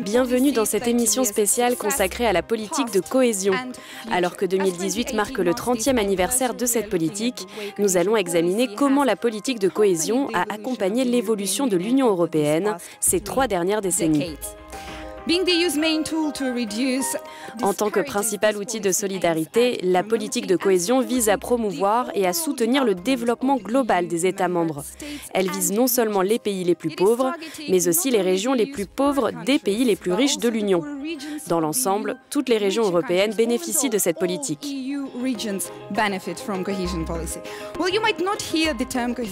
Bienvenue dans cette émission spéciale consacrée à la politique de cohésion. Alors que 2018 marque le 30e anniversaire de cette politique, nous allons examiner comment la politique de cohésion a accompagné l'évolution de l'Union européenne ces 3 dernières décennies. En tant que principal outil de solidarité, la politique de cohésion vise à promouvoir et à soutenir le développement global des États membres. Elle vise non seulement les pays les plus pauvres, mais aussi les régions les plus pauvres des pays les plus riches de l'Union. Dans l'ensemble, toutes les régions européennes bénéficient de cette politique.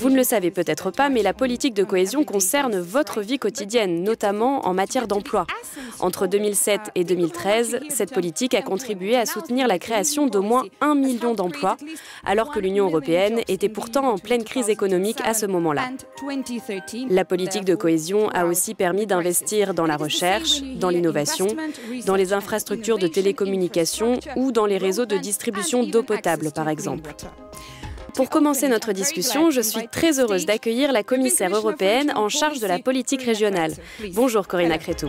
Vous ne le savez peut-être pas, mais la politique de cohésion concerne votre vie quotidienne, notamment en matière d'emploi. Entre 2007 et 2013, cette politique a contribué à soutenir la création d'au moins 1 million d'emplois, alors que l'Union européenne était pourtant en pleine crise économique à ce moment-là. La politique de cohésion a aussi permis d'investir dans la recherche, dans l'innovation, dans les infrastructures de télécommunications ou dans les réseaux de distribution d'eau potable, par exemple. Pour commencer notre discussion, je suis très heureuse d'accueillir la commissaire européenne en charge de la politique régionale. Bonjour Corina Crețu.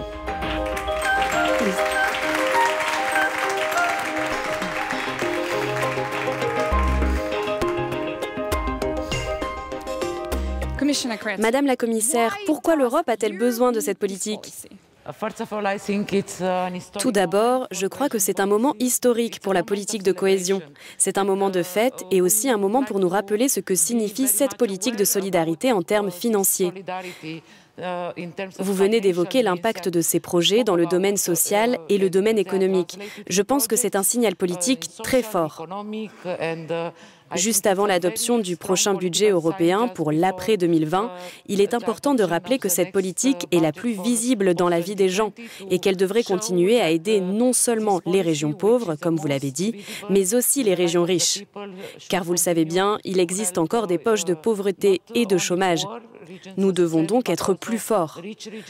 Madame la commissaire, pourquoi l'Europe a-t-elle besoin de cette politique ? Tout d'abord, je crois que c'est un moment historique pour la politique de cohésion. C'est un moment de fête et aussi un moment pour nous rappeler ce que signifie cette politique de solidarité en termes financiers. Vous venez d'évoquer l'impact de ces projets dans le domaine social et le domaine économique. Je pense que c'est un signal politique très fort. Juste avant l'adoption du prochain budget européen pour l'après-2020, il est important de rappeler que cette politique est la plus visible dans la vie des gens et qu'elle devrait continuer à aider non seulement les régions pauvres, comme vous l'avez dit, mais aussi les régions riches. Car vous le savez bien, il existe encore des poches de pauvreté et de chômage. Nous devons donc être plus forts.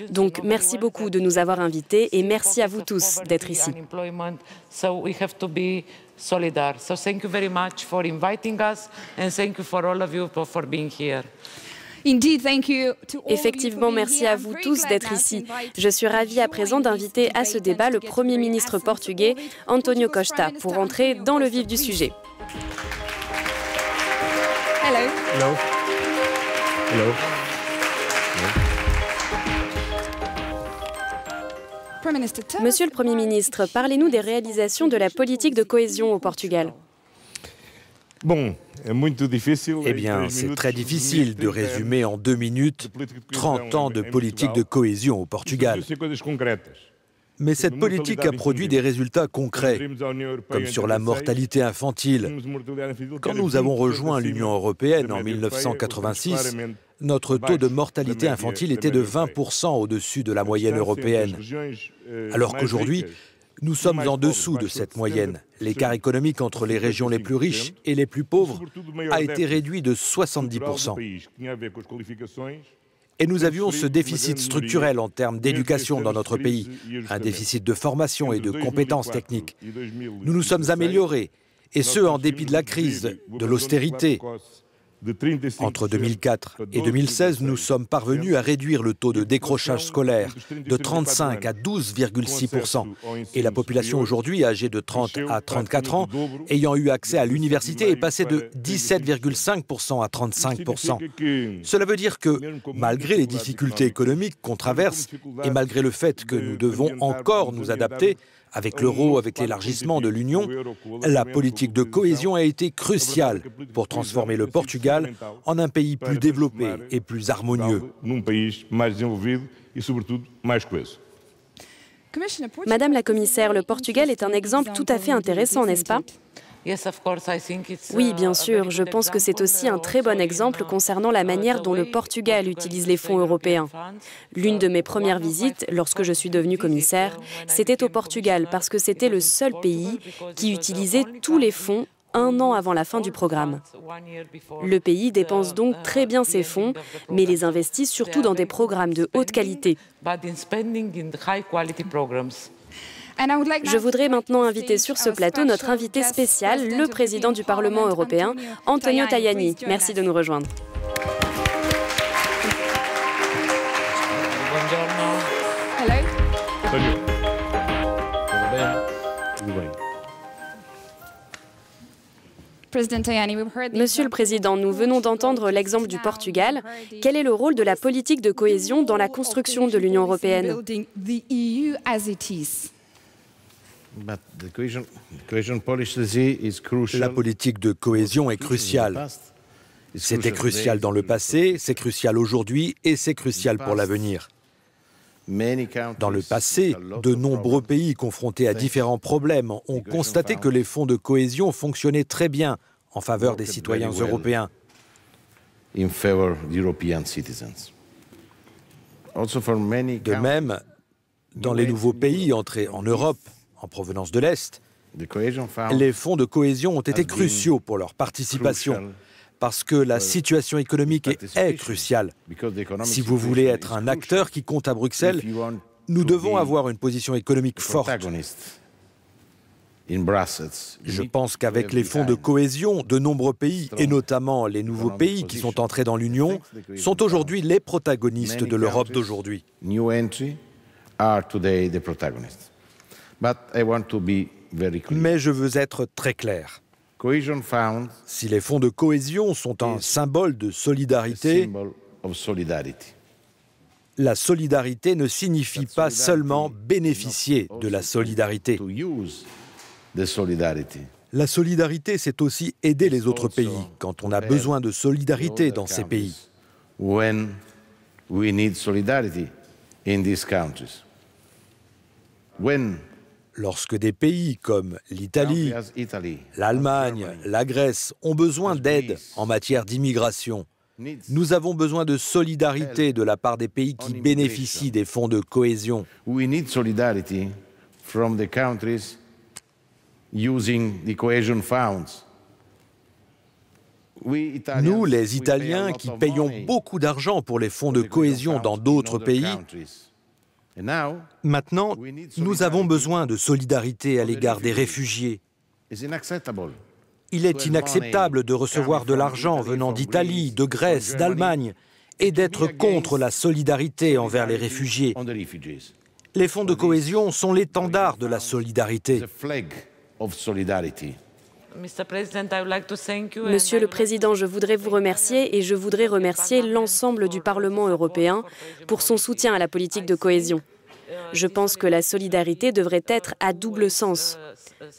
Donc, merci beaucoup de nous avoir invités et merci à vous tous d'être ici. Solidar. So thank you very much for inviting us and thank you for all of you for being here. Effectivement, merci à vous tous d'être ici. Je suis ravie à présent d'inviter à ce débat le Premier ministre portugais, António Costa, pour entrer dans le vif du sujet. Hello. Hello. Hello. Monsieur le Premier ministre, parlez-nous des réalisations de la politique de cohésion au Portugal. Eh bien, c'est très difficile de résumer en 2 minutes 30 ans de politique de cohésion au Portugal. Mais cette politique a produit des résultats concrets, comme sur la mortalité infantile. Quand nous avons rejoint l'Union européenne en 1986, notre taux de mortalité infantile était de 20% au-dessus de la moyenne européenne. Alors qu'aujourd'hui, nous sommes en dessous de cette moyenne. L'écart économique entre les régions les plus riches et les plus pauvres a été réduit de 70%. Et nous avions ce déficit structurel en termes d'éducation dans notre pays, un déficit de formation et de compétences techniques. Nous nous sommes améliorés, et ce en dépit de la crise, de l'austérité. Entre 2004 et 2016, nous sommes parvenus à réduire le taux de décrochage scolaire de 35 à 12,6%. Et la population aujourd'hui, âgée de 30 à 34 ans, ayant eu accès à l'université, est passée de 17,5% à 35%. Cela veut dire que, malgré les difficultés économiques qu'on traverse, et malgré le fait que nous devons encore nous adapter, avec l'euro, avec l'élargissement de l'Union, la politique de cohésion a été cruciale pour transformer le Portugal en un pays plus développé et plus harmonieux. Madame la commissaire, le Portugal est un exemple tout à fait intéressant, n'est-ce pas ? Oui, bien sûr. Je pense que c'est aussi un très bon exemple concernant la manière dont le Portugal utilise les fonds européens. L'une de mes premières visites, lorsque je suis devenue commissaire, c'était au Portugal parce que c'était le seul pays qui utilisait tous les fonds 1 an avant la fin du programme. Le pays dépense donc très bien ses fonds, mais les investit surtout dans des programmes de haute qualité. Je voudrais maintenant inviter sur ce plateau notre invité spécial, le président du Parlement européen, Antonio Tajani. Merci de nous rejoindre. Buongiorno. Monsieur le Président, nous venons d'entendre l'exemple du Portugal. Quel est le rôle de la politique de cohésion dans la construction de l'Union européenne? La politique de cohésion est cruciale. C'était crucial dans le passé, c'est crucial aujourd'hui et c'est crucial pour l'avenir. Dans le passé, de nombreux pays confrontés à différents problèmes ont constaté que les fonds de cohésion fonctionnaient très bien en faveur des citoyens européens. De même, dans les nouveaux pays entrés en Europe, en provenance de l'Est, les fonds de cohésion ont été cruciaux pour leur participation, parce que la situation économique est cruciale. Si vous voulez être un acteur qui compte à Bruxelles, nous devons avoir une position économique forte. Je pense qu'avec les fonds de cohésion, de nombreux pays, et notamment les nouveaux pays qui sont entrés dans l'Union, sont aujourd'hui les protagonistes de l'Europe d'aujourd'hui. Mais je veux être très clair. Si les fonds de cohésion sont un symbole de solidarité, la solidarité ne signifie pas seulement bénéficier de la solidarité. La solidarité, c'est aussi aider les autres pays quand on a besoin de solidarité dans ces pays. Lorsque des pays comme l'Italie, l'Allemagne, la Grèce ont besoin d'aide en matière d'immigration, nous avons besoin de solidarité de la part des pays qui bénéficient des fonds de cohésion. Nous, les Italiens, qui payons beaucoup d'argent pour les fonds de cohésion dans d'autres pays, maintenant, nous avons besoin de solidarité à l'égard des réfugiés. Il est inacceptable de recevoir de l'argent venant d'Italie, de Grèce, d'Allemagne et d'être contre la solidarité envers les réfugiés. Les fonds de cohésion sont l'étendard de la solidarité. Monsieur le Président, je voudrais vous remercier et je voudrais remercier l'ensemble du Parlement européen pour son soutien à la politique de cohésion. Je pense que la solidarité devrait être à double sens.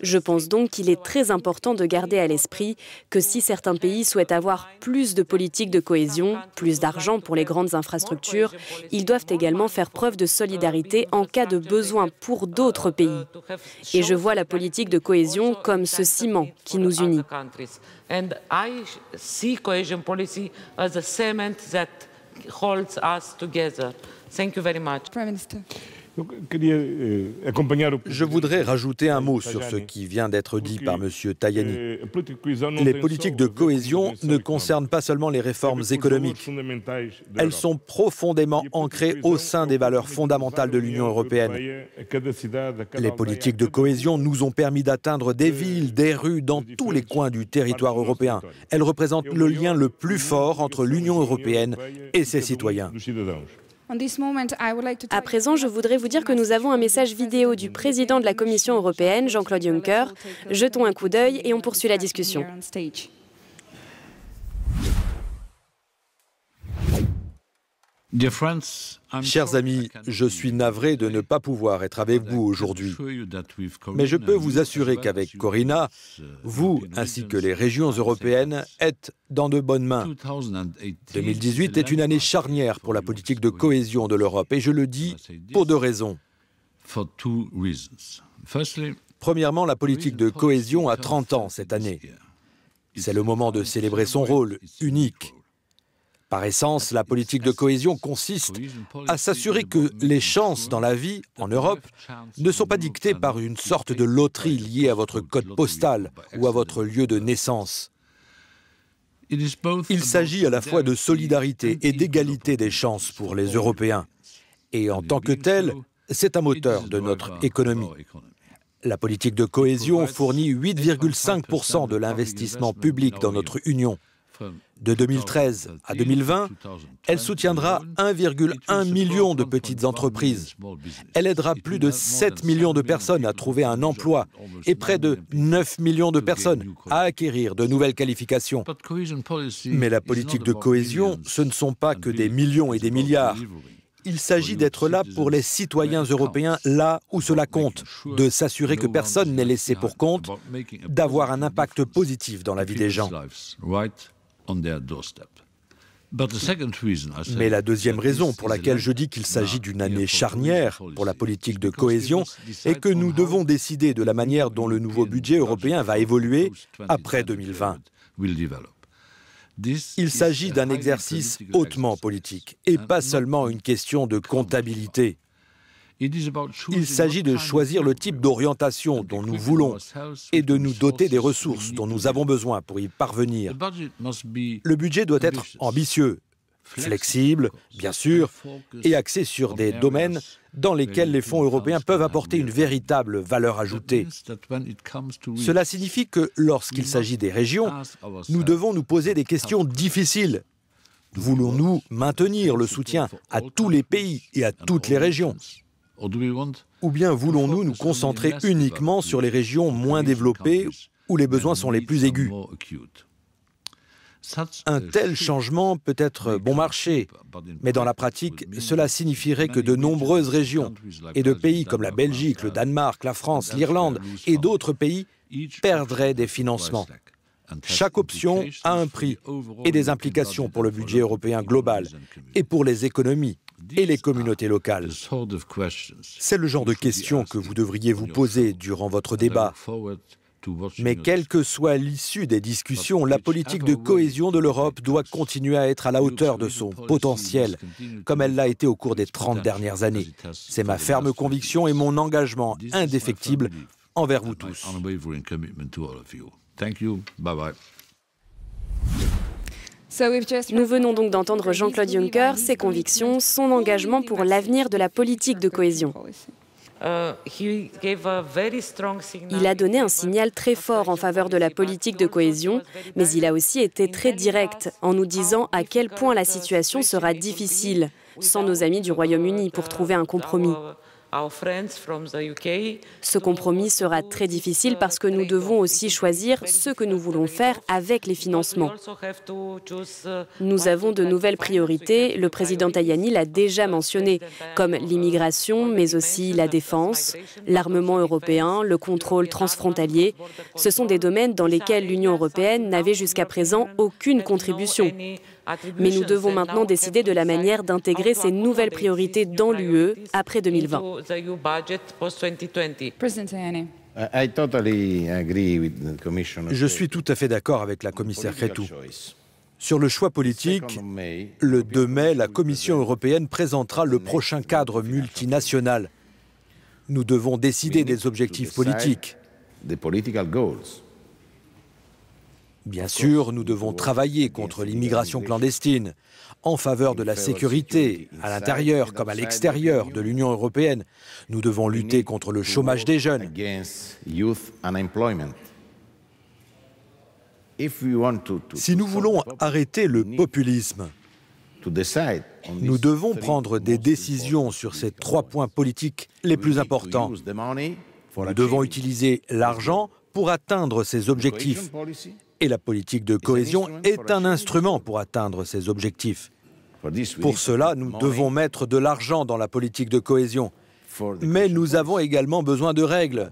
Je pense donc qu'il est très important de garder à l'esprit que si certains pays souhaitent avoir plus de politique de cohésion, plus d'argent pour les grandes infrastructures, ils doivent également faire preuve de solidarité en cas de besoin pour d'autres pays. Et je vois la politique de cohésion comme ce ciment qui nous unit. Je voudrais rajouter un mot sur ce qui vient d'être dit par M. Tajani. Les politiques de cohésion ne concernent pas seulement les réformes économiques. Elles sont profondément ancrées au sein des valeurs fondamentales de l'Union européenne. Les politiques de cohésion nous ont permis d'atteindre des villes, des rues dans tous les coins du territoire européen. Elles représentent le lien le plus fort entre l'Union européenne et ses citoyens. À présent, je voudrais vous dire que nous avons un message vidéo du président de la Commission européenne, Jean-Claude Juncker. Jetons un coup d'œil et on poursuit la discussion. Chers amis, je suis navré de ne pas pouvoir être avec vous aujourd'hui. Mais je peux vous assurer qu'avec Corina, vous ainsi que les régions européennes êtes dans de bonnes mains. 2018 est une année charnière pour la politique de cohésion de l'Europe et je le dis pour deux raisons. Premièrement, la politique de cohésion a 30 ans cette année. C'est le moment de célébrer son rôle unique. Par essence, la politique de cohésion consiste à s'assurer que les chances dans la vie, en Europe, ne sont pas dictées par une sorte de loterie liée à votre code postal ou à votre lieu de naissance. Il s'agit à la fois de solidarité et d'égalité des chances pour les Européens. Et en tant que tel, c'est un moteur de notre économie. La politique de cohésion fournit 8,5% de l'investissement public dans notre Union. De 2013 à 2020, elle soutiendra 1,1 million de petites entreprises. Elle aidera plus de 7 millions de personnes à trouver un emploi et près de 9 millions de personnes à acquérir de nouvelles qualifications. Mais la politique de cohésion, ce ne sont pas que des millions et des milliards. Il s'agit d'être là pour les citoyens européens, là où cela compte, de s'assurer que personne n'est laissé pour compte, d'avoir un impact positif dans la vie des gens. Mais la deuxième raison pour laquelle je dis qu'il s'agit d'une année charnière pour la politique de cohésion est que nous devons décider de la manière dont le nouveau budget européen va évoluer après 2020. Il s'agit d'un exercice hautement politique et pas seulement une question de comptabilité. Il s'agit de choisir le type d'orientation dont nous voulons et de nous doter des ressources dont nous avons besoin pour y parvenir. Le budget doit être ambitieux, flexible, bien sûr, et axé sur des domaines dans lesquels les fonds européens peuvent apporter une véritable valeur ajoutée. Cela signifie que lorsqu'il s'agit des régions, nous devons nous poser des questions difficiles. Voulons-nous maintenir le soutien à tous les pays et à toutes les régions ? Ou bien voulons-nous nous concentrer uniquement sur les régions moins développées où les besoins sont les plus aigus ? Un tel changement peut être bon marché, mais dans la pratique, cela signifierait que de nombreuses régions et de pays comme la Belgique, le Danemark, la France, l'Irlande et d'autres pays perdraient des financements. Chaque option a un prix et des implications pour le budget européen global et pour les économies et les communautés locales. C'est le genre de questions que vous devriez vous poser durant votre débat. Mais quelle que soit l'issue des discussions, la politique de cohésion de l'Europe doit continuer à être à la hauteur de son potentiel, comme elle l'a été au cours des 30 dernières années. C'est ma ferme conviction et mon engagement indéfectible envers vous tous. Nous venons donc d'entendre Jean-Claude Juncker, ses convictions, son engagement pour l'avenir de la politique de cohésion. Il a donné un signal très fort en faveur de la politique de cohésion, mais il a aussi été très direct en nous disant à quel point la situation sera difficile sans nos amis du Royaume-Uni pour trouver un compromis. Ce compromis sera très difficile parce que nous devons aussi choisir ce que nous voulons faire avec les financements. Nous avons de nouvelles priorités, le président Tajani l'a déjà mentionné, comme l'immigration, mais aussi la défense, l'armement européen, le contrôle transfrontalier. Ce sont des domaines dans lesquels l'Union européenne n'avait jusqu'à présent aucune contribution. Mais nous devons maintenant décider de la manière d'intégrer ces nouvelles priorités dans l'UE après 2020. Je suis tout à fait d'accord avec la commissaire Crețu. Sur le choix politique, le 2 mai, la Commission européenne présentera le prochain cadre multinational. Nous devons décider des objectifs politiques. Bien sûr, nous devons travailler contre l'immigration clandestine, en faveur de la sécurité, à l'intérieur comme à l'extérieur de l'Union européenne. Nous devons lutter contre le chômage des jeunes. Si nous voulons arrêter le populisme, nous devons prendre des décisions sur ces 3 points politiques les plus importants. Nous devons utiliser l'argent pour atteindre ces objectifs. Et la politique de cohésion est un instrument pour atteindre ces objectifs. Pour cela, nous devons mettre de l'argent dans la politique de cohésion. Mais nous avons également besoin de règles,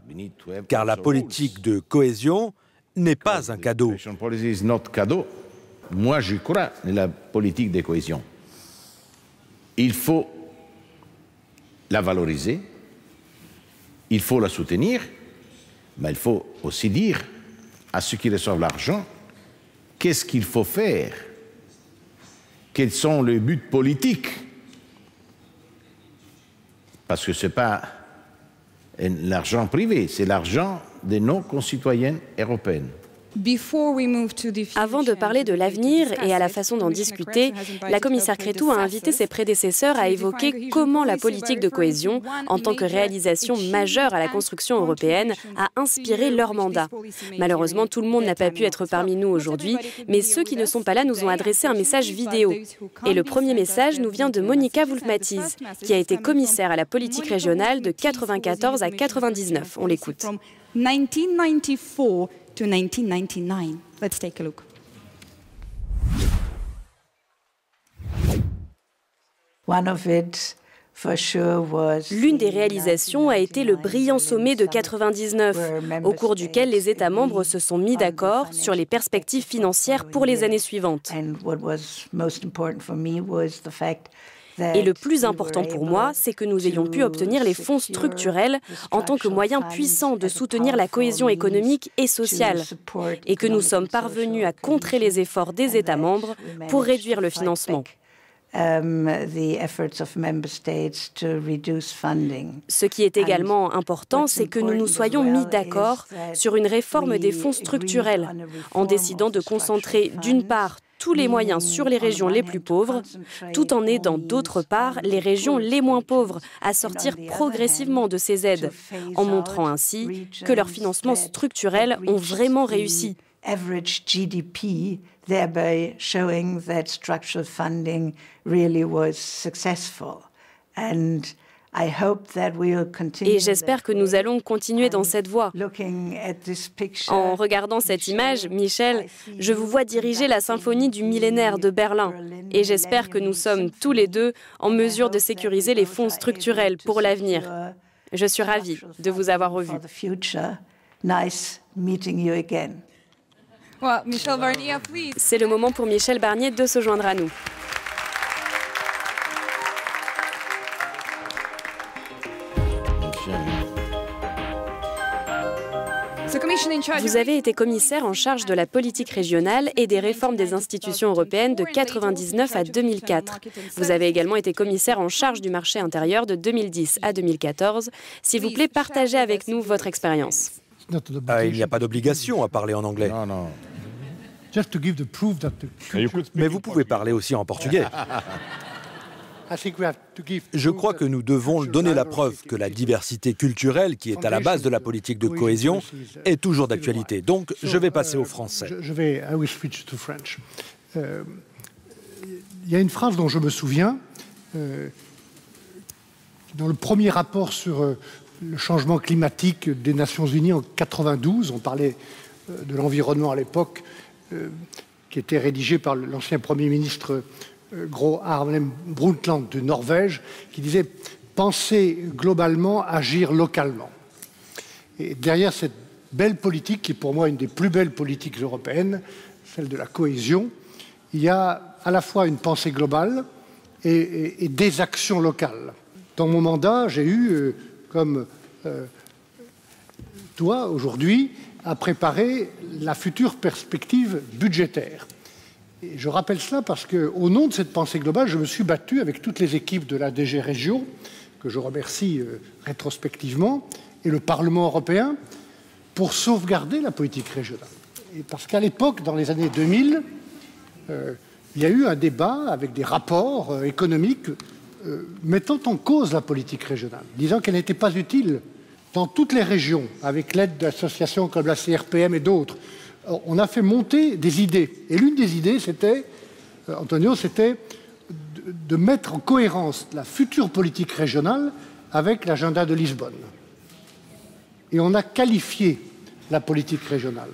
car la politique de cohésion n'est pas un cadeau. Moi, je crois dans la politique de cohésion. Il faut la valoriser, il faut la soutenir, mais il faut aussi dire à ceux qui reçoivent l'argent, qu'est-ce qu'il faut faire? Quels sont les buts politiques? Parce que ce n'est pas l'argent privé, c'est l'argent de nos concitoyens européens. Avant de parler de l'avenir et à la façon d'en discuter, la commissaire Crețu a invité ses prédécesseurs à évoquer comment la politique de cohésion, en tant que réalisation majeure à la construction européenne, a inspiré leur mandat. Malheureusement, tout le monde n'a pas pu être parmi nous aujourd'hui, mais ceux qui ne sont pas là nous ont adressé un message vidéo. Et le premier message nous vient de Monica Wulf-Mathies, qui a été commissaire à la politique régionale de 1994 à 1999. On l'écoute. 1994 to 1999. Let's take a look. L'une des réalisations a été le brillant sommet de 1999, au cours duquel les États membres se sont mis d'accord sur les perspectives financières pour les années suivantes. Et le plus important pour moi, c'est que nous ayons pu obtenir les fonds structurels en tant que moyen puissant de soutenir la cohésion économique et sociale, et que nous sommes parvenus à contrer les efforts des États membres pour réduire le financement. Ce qui est également important, c'est que nous nous soyons mis d'accord sur une réforme des fonds structurels, en décidant de concentrer d'une part tous les moyens sur les régions les plus pauvres, tout en aidant d'autre part les régions les moins pauvres à sortir progressivement de ces aides, en montrant ainsi que leurs financements structurels ont vraiment réussi. Thereby showing that structural funding really was successful. And I hope that we will continue. Et j'espère que nous allons continuer dans cette voie. En regardant cette image, Michel, je vous vois diriger la symphonie du millénaire de Berlin. Et j'espère que nous sommes tous les deux en mesure de sécuriser les fonds structurels pour l'avenir. Je suis ravie de vous avoir revu. Nice meeting you again. C'est le moment pour Michel Barnier de se joindre à nous. Vous avez été commissaire en charge de la politique régionale et des réformes des institutions européennes de 1999 à 2004. Vous avez également été commissaire en charge du marché intérieur de 2010 à 2014. S'il vous plaît, partagez avec nous votre expérience. Il n'y a pas d'obligation à parler en anglais. Non, non. Mais vous pouvez parler aussi en portugais. Je crois que nous devons donner la preuve que la diversité culturelle qui est à la base de la politique de cohésion est toujours d'actualité. Donc, je vais passer au français. Il y a une phrase dont je me souviens, dans le premier rapport sur le changement climatique des Nations Unies en 92, on parlait de l'environnement à l'époque, qui était rédigé par l'ancien Premier ministre Gro Harlem Brundtland de Norvège, qui disait « penser globalement, agir localement ». Et derrière cette belle politique, qui est pour moi une des plus belles politiques européennes, celle de la cohésion, il y a à la fois une pensée globale et des actions locales. Dans mon mandat, j'ai eu, comme toi aujourd'hui, à préparer la future perspective budgétaire. Et je rappelle cela parce qu'au nom de cette pensée globale, je me suis battu avec toutes les équipes de la DG Régio, que je remercie rétrospectivement, et le Parlement européen, pour sauvegarder la politique régionale. Et parce qu'à l'époque, dans les années 2000, il y a eu un débat avec des rapports économiques mettant en cause la politique régionale, disant qu'elle n'était pas utile dans toutes les régions, avec l'aide d'associations comme la CRPM et d'autres. On a fait monter des idées. Et l'une des idées, c'était, Antonio, c'était de mettre en cohérence la future politique régionale avec l'agenda de Lisbonne. Et on a qualifié la politique régionale.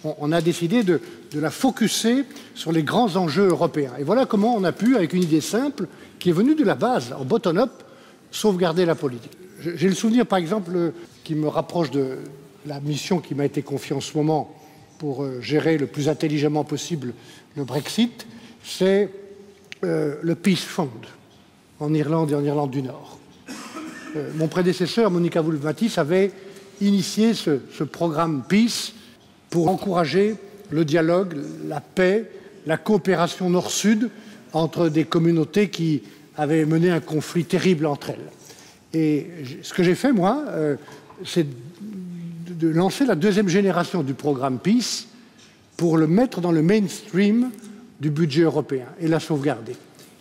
On a décidé de la focusser sur les grands enjeux européens. Et voilà comment on a pu, avec une idée simple, qui est venue de la base, en bottom-up, sauvegarder la politique. J'ai le souvenir, par exemple, qui me rapproche de la mission qui m'a été confiée en ce moment pour gérer le plus intelligemment possible le Brexit, c'est le Peace Fund en Irlande et en Irlande du Nord. Mon prédécesseur, Monica Wulf-Mathies, avait initié ce programme Peace pour encourager le dialogue, la paix, la coopération nord-sud entre des communautés qui avaient mené un conflit terrible entre elles. Et ce que j'ai fait, moi, c'est de lancer la deuxième génération du programme Peace pour le mettre dans le mainstream du budget européen et la sauvegarder.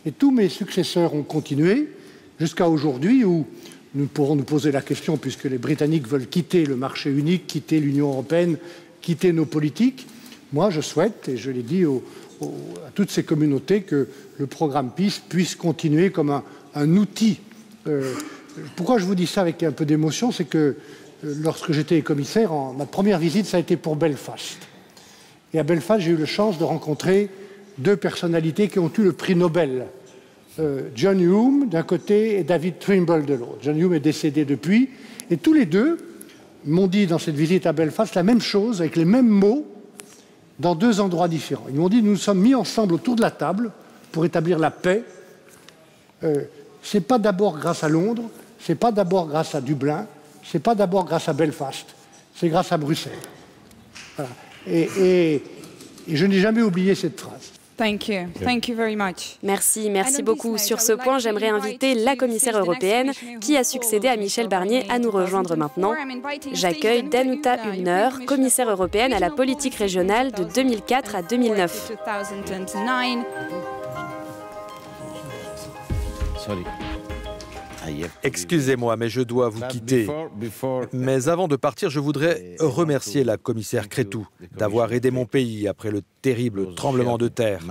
Et tous mes successeurs ont continué jusqu'à aujourd'hui où nous pourrons nous poser la question, puisque les Britanniques veulent quitter le marché unique, quitter l'Union européenne, quitter nos politiques. Moi, je souhaite, et je l'ai dit à toutes ces communautés, que le programme PEACE puisse continuer comme un outil. Pourquoi je vous dis ça avec un peu d'émotion, c'est que lorsque j'étais commissaire, ma première visite, ça a été pour Belfast. Et à Belfast, j'ai eu la chance de rencontrer deux personnalités qui ont eu le prix Nobel. John Hume d'un côté et David Trimble de l'autre. John Hume est décédé depuis. Et tous les deux m'ont dit dans cette visite à Belfast la même chose, avec les mêmes mots, dans deux endroits différents. Ils m'ont dit, nous nous sommes mis ensemble autour de la table pour établir la paix. Ce n'est pas d'abord grâce à Londres, ce n'est pas d'abord grâce à Dublin, ce n'est pas d'abord grâce à Belfast, c'est grâce à Bruxelles. Voilà. Et je n'ai jamais oublié cette phrase. Thank you. Thank you very much. Merci beaucoup. Sur ce point, j'aimerais inviter la commissaire européenne qui a succédé à Michel Barnier à nous rejoindre maintenant. J'accueille Danuta Hübner, commissaire européenne à la politique régionale de 2004 à 2009. Excusez-moi, mais je dois vous quitter. Mais avant de partir, je voudrais remercier la commissaire Crețu d'avoir aidé mon pays après le terrible tremblement de terre.